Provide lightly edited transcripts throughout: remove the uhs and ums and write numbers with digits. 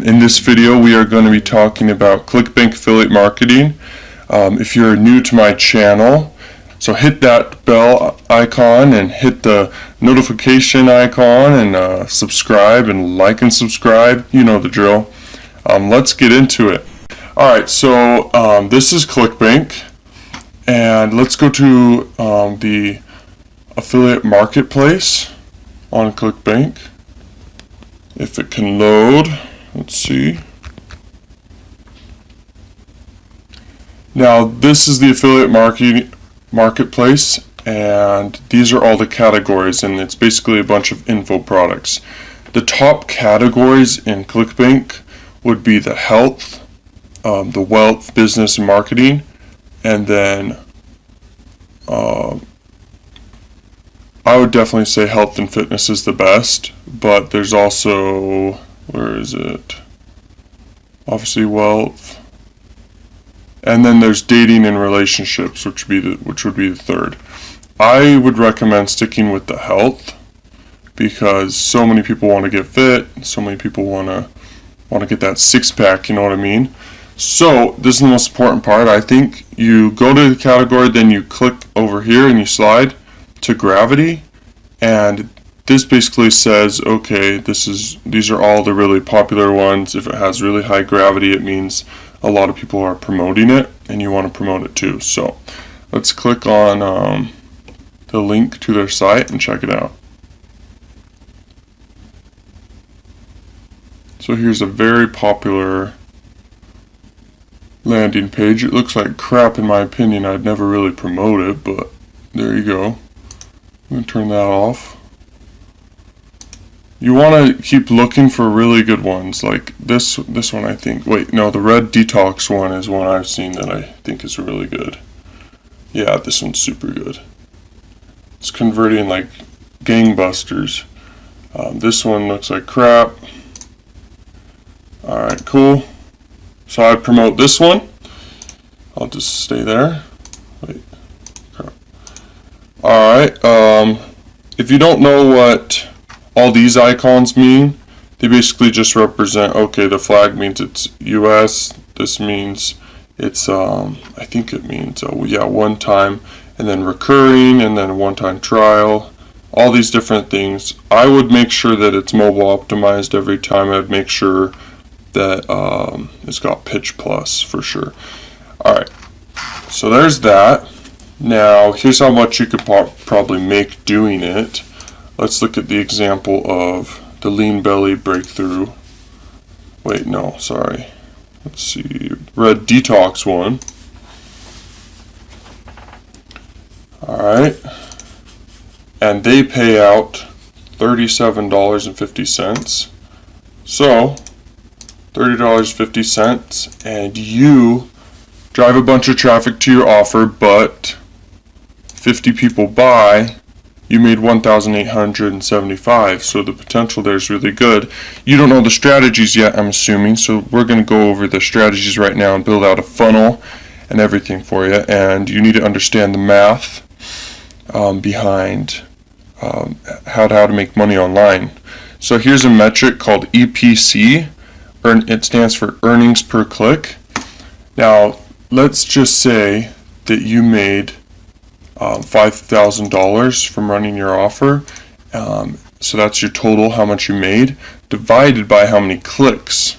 In this video we are going to be talking about Clickbank affiliate marketing. If you're new to my channel, so hit that bell icon and hit the notification icon and subscribe and like and subscribe. You know the drill. Let's get into it. Alright, so this is Clickbank, and let's go to the affiliate marketplace on Clickbank. If it can load, let's see. Now this is the affiliate marketplace, and these are all the categories, and it's basically a bunch of info products. The top categories in Clickbank would be the health, the wealth, business, and marketing, and then I would definitely say health and fitness is the best, but there's also, where is it? Obviously wealth, and then there's dating and relationships, which would be the third. I would recommend sticking with the health because so many people want to get fit, so many people want to get that six-pack, you know what I mean? So this is the most important part. I think you go to the category, then you click over here and you slide to gravity, and this basically says, okay, these are all the really popular ones. If it has really high gravity, it means a lot of people are promoting it and you want to promote it too. So let's click on the link to their site and check it out. So here's a very popular landing page. It looks like crap in my opinion. I'd never really promote it, but there you go. I'm going to turn that off. You want to keep looking for really good ones, like this one I think. Wait, no, the red detox one is one I've seen that I think is really good. Yeah, this one's super good. It's converting like gangbusters. This one looks like crap. Alright, cool. So I'd promote this one. I'll just stay there. Wait. Alright, if you don't know what all these icons mean, they basically just represent, okay, the flag means it's US, this means it's, I think it means, yeah, one time, and then recurring, and then one-time trial, all these different things. I would make sure that it's mobile optimized every time. I'd make sure that it's got pitch plus for sure. Alright, so there's that. Now here's how much you could probably make doing it. Let's look at the example of the lean belly breakthrough. Wait, no, sorry. Let's see, red detox one. Alright, and they pay out $37.50. So $30.50, and you drive a bunch of traffic to your offer, but 50 people buy, you made $1,875, so the potential there is really good. You don't know the strategies yet, I'm assuming, so we're going to go over the strategies right now and build out a funnel and everything for you, and you need to understand the math behind how to make money online. So here's a metric called EPC. It stands for earnings per click. Now let's just say that you made $5,000 from running your offer, so that's your total, how much you made, divided by how many clicks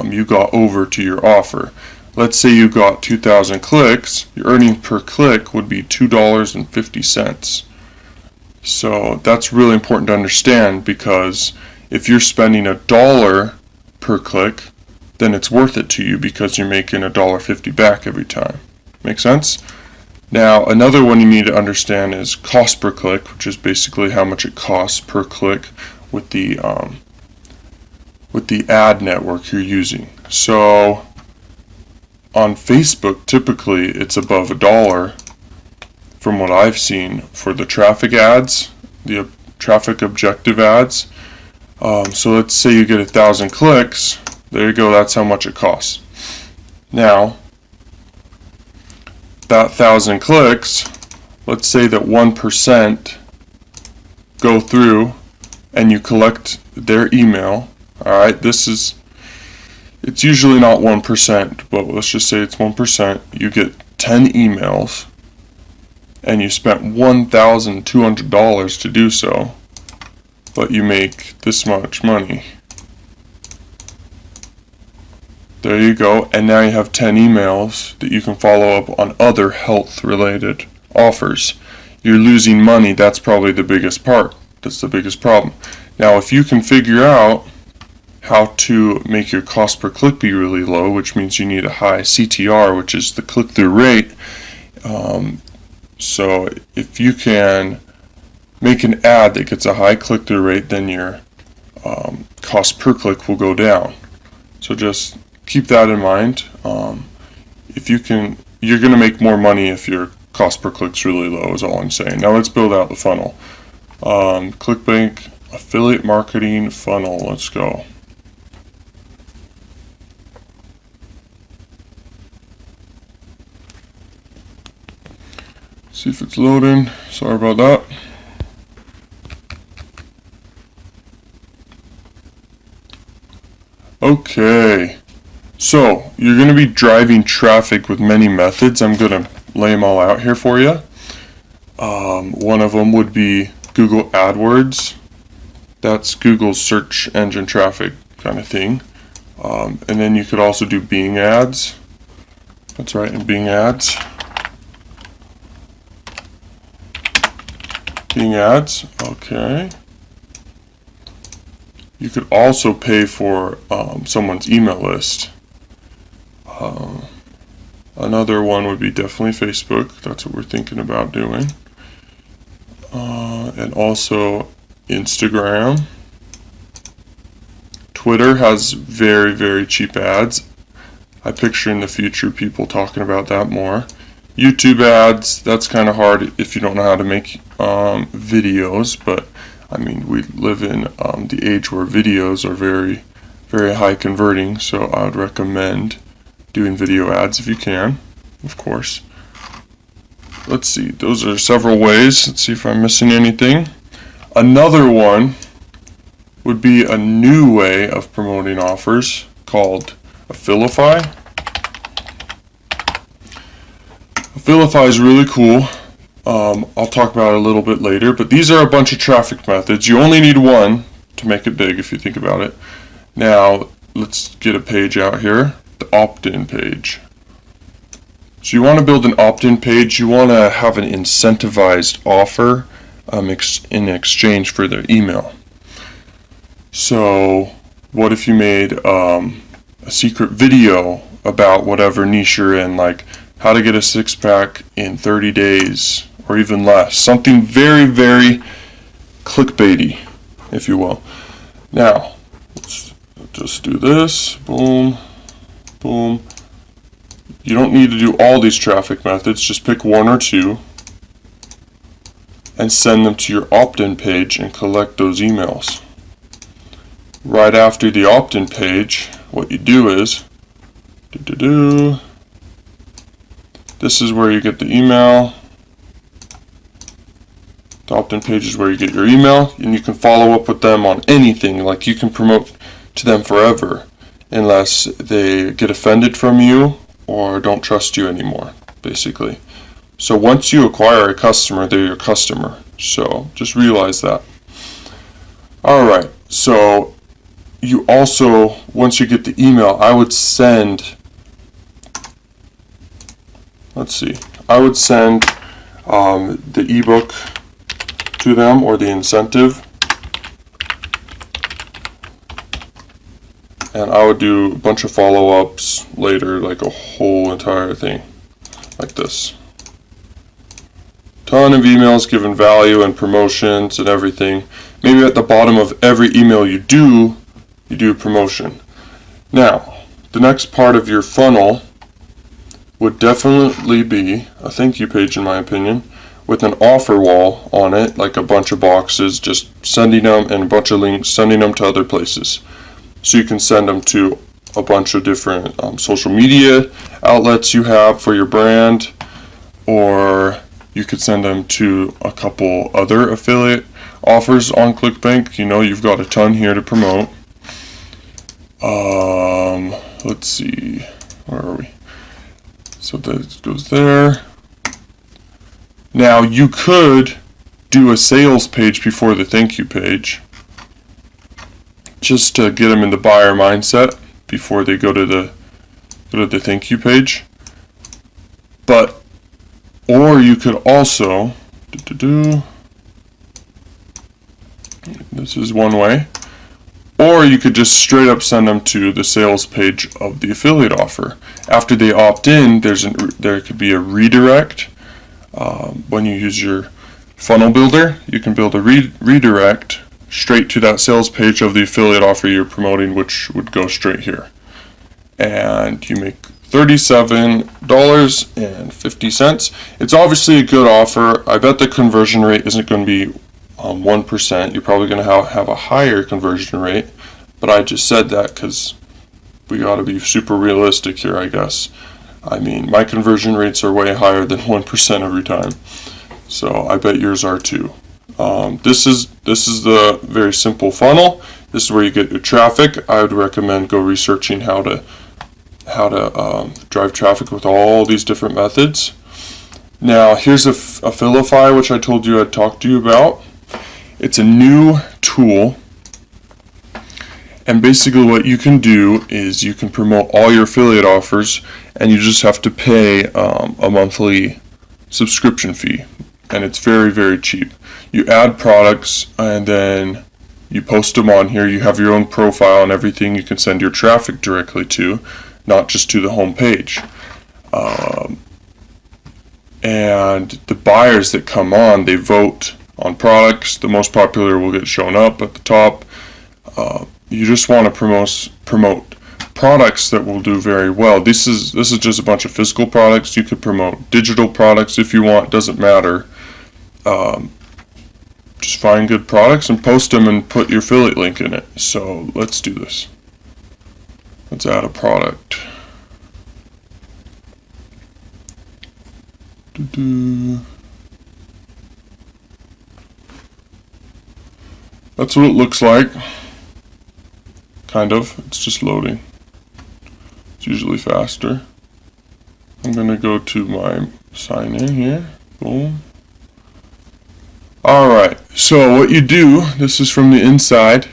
you got over to your offer. Let's say you got 2,000 clicks, your earning per click would be $2.50. So that's really important to understand, because if you're spending $1 per click, then it's worth it to you because you're making $1.50 back every time. Make sense? Now another one you need to understand is cost per click, which is basically how much it costs per click with the ad network you're using. So on Facebook typically it's above $1 from what I've seen for the traffic ads, the traffic objective ads. So let's say you get 1,000 clicks, there you go, that's how much it costs. Now that 1,000 clicks, let's say that 1% go through and you collect their email. Alright, this is it's usually not 1%, but let's just say it's 1%. You get 10 emails, and you spent $1,200 to do so, but you make this much money. There you go, and now you have 10 emails that you can follow up on other health-related offers. You're losing money, that's probably the biggest part. That's the biggest problem. Now, if you can figure out how to make your cost per click be really low, which means you need a high CTR, which is the click-through rate. So if you can make an ad that gets a high click-through rate, then your cost per click will go down. So just keep that in mind. If you can, you're going to make more money if your cost per click's really low, is all I'm saying. Now let's build out the funnel. Clickbank affiliate marketing funnel. Let's go. See if it's loading. Sorry about that. Okay. So, you're going to be driving traffic with many methods. I'm going to lay them all out here for you. One of them would be Google AdWords. That's Google's search engine traffic kind of thing. And then you could also do Bing ads. That's right, in Bing ads. Bing ads, okay. You could also pay for someone's email list. Another one would be definitely Facebook. That's what we're thinking about doing. And also Instagram. Twitter has very, very cheap ads. I picture in the future people talking about that more. YouTube ads, that's kind of hard if you don't know how to make videos, but I mean, we live in the age where videos are very, very high converting, so I would recommend doing video ads if you can, of course. Let's see, those are several ways. Let's see if I'm missing anything. Another one would be a new way of promoting offers called Affilify. Affilify is really cool. I'll talk about it a little bit later, but these are a bunch of traffic methods. You only need one to make it big if you think about it. Now, let's get a page out here, the opt-in page. So you want to build an opt-in page. You want to have an incentivized offer in exchange for their email. So what if you made a secret video about whatever niche you're in, like how to get a six-pack in 30 days or even less. Something very, very clickbaity, if you will. Now, let's just do this. Boom, boom. You don't need to do all these traffic methods. Just pick one or two and send them to your opt-in page and collect those emails. Right after the opt-in page, what you do is this is where you get the email. The opt-in page is where you get your email, and you can follow up with them on anything. Like, you can promote to them forever unless they get offended from you or don't trust you anymore, basically. So once you acquire a customer, they're your customer. So just realize that. Alright, so you also, once you get the email, I would send, let's see, I would send the ebook to them, or the incentive, and I would do a bunch of follow-ups later, like a whole entire thing like this. Ton of emails giving value and promotions and everything. Maybe at the bottom of every email you do promotion. Now, the next part of your funnel would definitely be a thank you page, in my opinion, with an offer wall on it, like a bunch of boxes, just sending them, and a bunch of links, sending them to other places. So you can send them to a bunch of different social media outlets you have for your brand, or you could send them to a couple other affiliate offers on Clickbank. You know, you've got a ton here to promote. let's see, where are we? So that goes there. Now you could do a sales page before the thank you page, just to get them in the buyer mindset before they go to the thank you page. But, or you could also this is one way, or you could just straight up send them to the sales page of the affiliate offer. After they opt in, there could be a redirect. When you use your funnel builder, you can build a redirect straight to that sales page of the affiliate offer you're promoting, which would go straight here. And you make $37.50. It's obviously a good offer. I bet the conversion rate isn't going to be 1%. You're probably going to have a higher conversion rate, but I just said that because we got to be super realistic here, I guess. I mean, my conversion rates are way higher than 1% every time, so I bet yours are too. This is the very simple funnel. This is where you get your traffic. I would recommend go researching how to drive traffic with all these different methods. Now here's Affilify, which I told you I'd talk to you about. It's a new tool, and basically what you can do is you can promote all your affiliate offers, and you just have to pay a monthly subscription fee, and it's very, very cheap. You add products and then you post them on here. You have your own profile and everything you can send your traffic directly to, not just to the home page. And the buyers that come on, they vote on products. The most popular will get shown up at the top. You just want to promote products that will do very well. This is just a bunch of physical products. You could promote digital products if you want, doesn't matter. Just find good products and post them and put your affiliate link in it. So let's do this. Let's add a product. That's what it looks like. Kind of. It's just loading. It's usually faster. I'm going to go to my sign in here. Boom. Alright, so what you do, this is from the inside.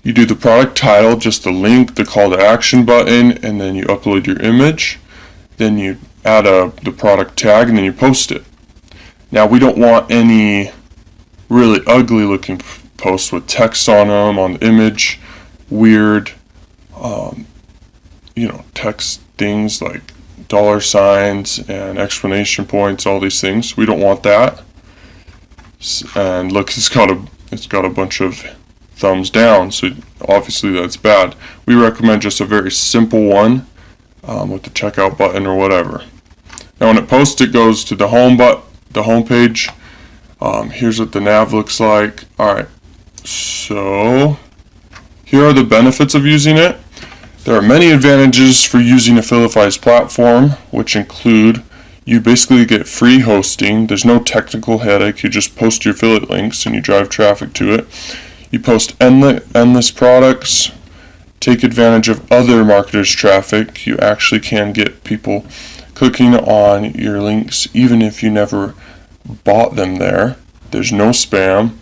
You do the product title, just the link, the call to action button, and then you upload your image. Then you add the product tag, and then you post it. Now we don't want any really ugly looking posts with text on them, on the image, weird, text things like dollar signs and exclamation points, all these things. We don't want that. And look, it's got a bunch of thumbs down, so obviously that's bad. We recommend just a very simple one with the checkout button or whatever. Now when it posts, it goes to the home page. Here's what the nav looks like. Alright, so here are the benefits of using it. There are many advantages for using Affilify's platform, which include you basically get free hosting. There's no technical headache. You just post your affiliate links and you drive traffic to it. You post endless products. Take advantage of other marketers' traffic. You actually can get people clicking on your links even if you never bought them there. There's no spam.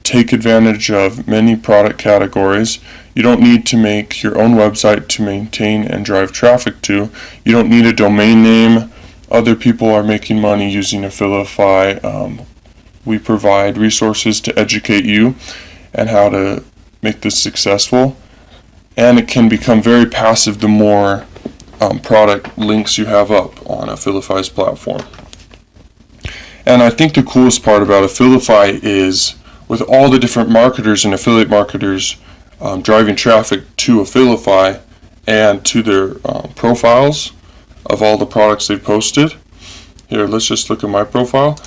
Take advantage of many product categories. You don't need to make your own website to maintain and drive traffic to. You don't need a domain name. Other people are making money using Affilify. We provide resources to educate you and how to make this successful. And it can become very passive the more product links you have up on Affilify's platform. And I think the coolest part about Affilify is with all the different marketers and affiliate marketers driving traffic to Affilify and to their profiles of all the products they posted. Here, let's just look at my profile.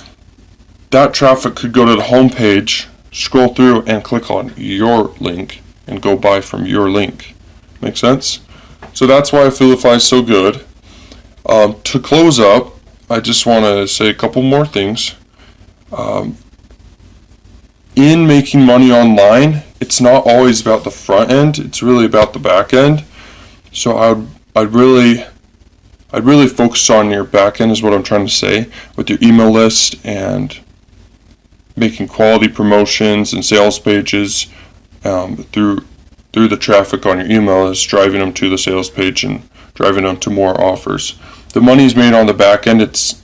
That traffic could go to the home page, scroll through, and click on your link and go buy from your link. Make sense? So that's why Affilify is so good. To close up, I just want to say a couple more things. In making money online, it's not always about the front end, it's really about the back end. So I'd really focus on your back end is what I'm trying to say, with your email list and making quality promotions and sales pages through the traffic on your email list, driving them to the sales page and driving them to more offers. The money's made on the back end. It's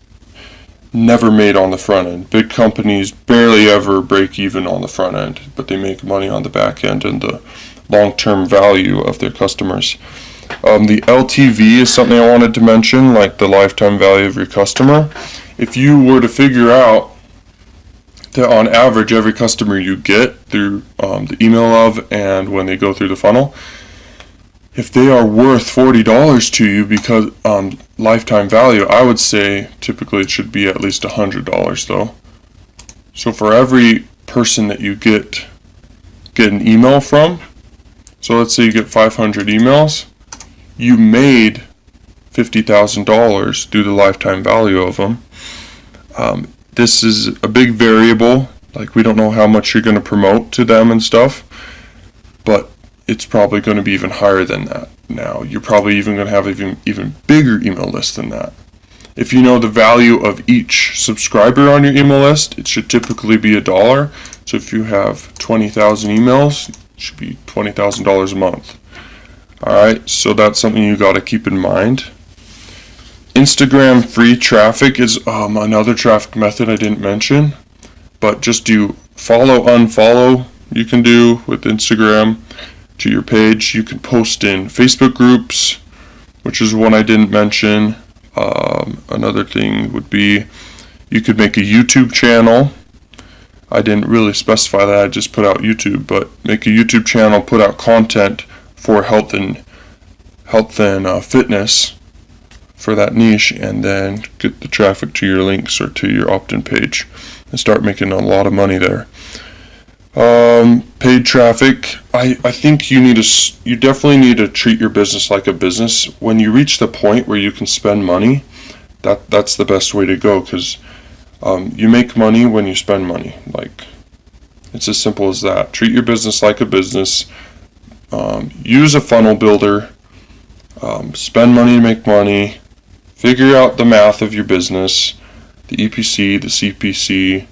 never made on the front end. Big companies barely ever break even on the front end, but they make money on the back end and the long-term value of their customers. The LTV is something I wanted to mention, like the lifetime value of your customer. If you were to figure out that on average every customer you get through the email of and when they go through the funnel, if they are worth $40 to you because lifetime value, I would say typically it should be at least $100 though. So for every person that you get an email from, so let's say you get 500 emails, you made $50,000 through the lifetime value of them. This is a big variable. Like, we don't know how much you're going to promote to them and stuff, but it's probably going to be even higher than that now. You're probably even going to have even bigger email list than that. If you know the value of each subscriber on your email list, it should typically be $1. So if you have 20,000 emails, it should be $20,000 a month. Alright, so that's something you got to keep in mind. Instagram free traffic is another traffic method I didn't mention, but just do follow, unfollow you can do with Instagram to your page. You can post in Facebook groups, which is one I didn't mention. Another thing would be you could make a YouTube channel. I didn't really specify that, I just put out YouTube, but make a YouTube channel, put out content for health and fitness for that niche, and then get the traffic to your links or to your opt-in page and start making a lot of money there. Paid traffic, I think you definitely need to treat your business like a business. When you reach the point where you can spend money, that's the best way to go, because you make money when you spend money. Like, it's as simple as that. Treat your business like a business. Use a funnel builder. Spend money to make money. Figure out the math of your business, the EPC, the CPC,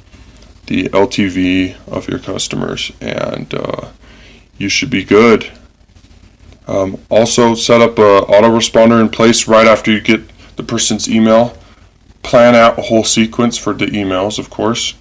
the LTV of your customers, and you should be good. Also, set up a autoresponder in place right after you get the person's email. Plan out a whole sequence for the emails, of course.